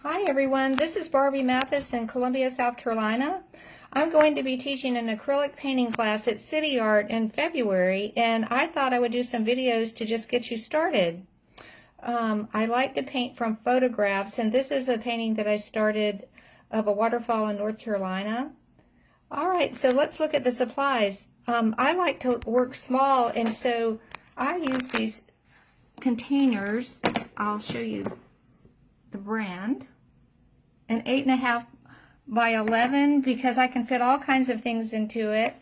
Hi everyone, this is Barbie Mathis in Columbia, South Carolina. I'm going to be teaching an acrylic painting class at City Art in February, and I thought I would do some videos to just get you started. I like to paint from photographs, and this is a painting that I started of a waterfall in North Carolina. Alright, so let's look at the supplies. I like to work small, and so I use these containers. I'll show you the brand. An 8.5 by 11 because I can fit all kinds of things into it.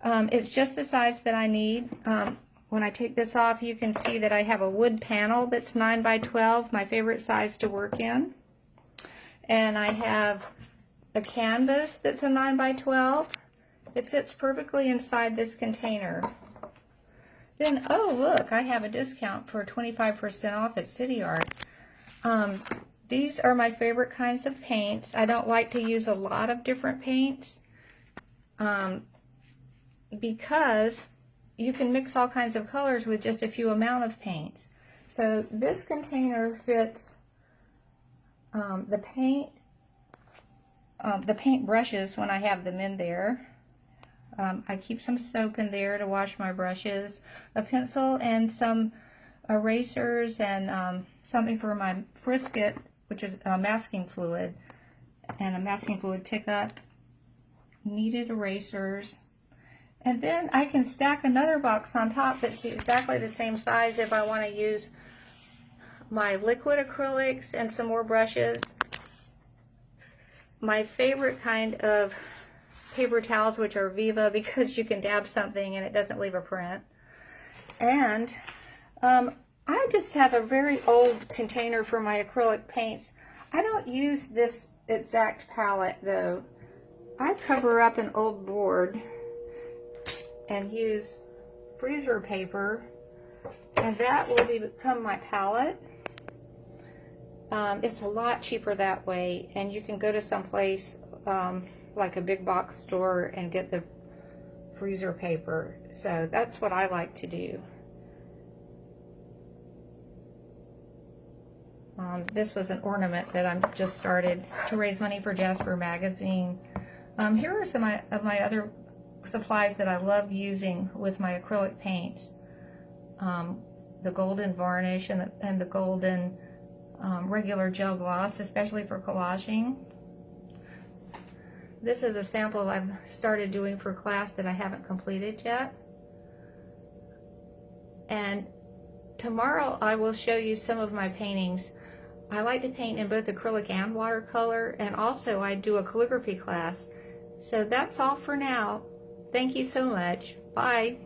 It's just the size that I need. When I take this off, you can see that I have a wood panel that's 9 by 12, my favorite size to work in. And I have a canvas that's a 9 by 12. It fits perfectly inside this container. Then, oh look, I have a discount for 25% off at City Art. These are my favorite kinds of paints. I don't like to use a lot of different paints because you can mix all kinds of colors with just a few amount of paints. So this container fits the paint brushes when I have them in there. I keep some soap in there to wash my brushes, a pencil and some erasers, and something for my frisket, which is masking fluid, and a masking fluid pickup, kneaded erasers. And then I can stack another box on top that's exactly the same size if I want to use my liquid acrylics and some more brushes. My favorite kind of paper towels, which are Viva, because you can dab something and it doesn't leave a print. And I just have a very old container for my acrylic paints. I don't use this exact palette though. I cover up an old board and use freezer paper, and that will become my palette. It's a lot cheaper that way, and you can go to some place like a big box store and get the freezer paper. So that's what I like to do. This was an ornament that I just started to raise money for Jasper Magazine. Here are some of my other supplies that I love using with my acrylic paints. The golden varnish and the golden regular gel gloss, especially for collaging. This is a sample I've started doing for class that I haven't completed yet. And tomorrow I will show you some of my paintings. I like to paint in both acrylic and watercolor, and also I do a calligraphy class. So that's all for now. Thank you so much. Bye.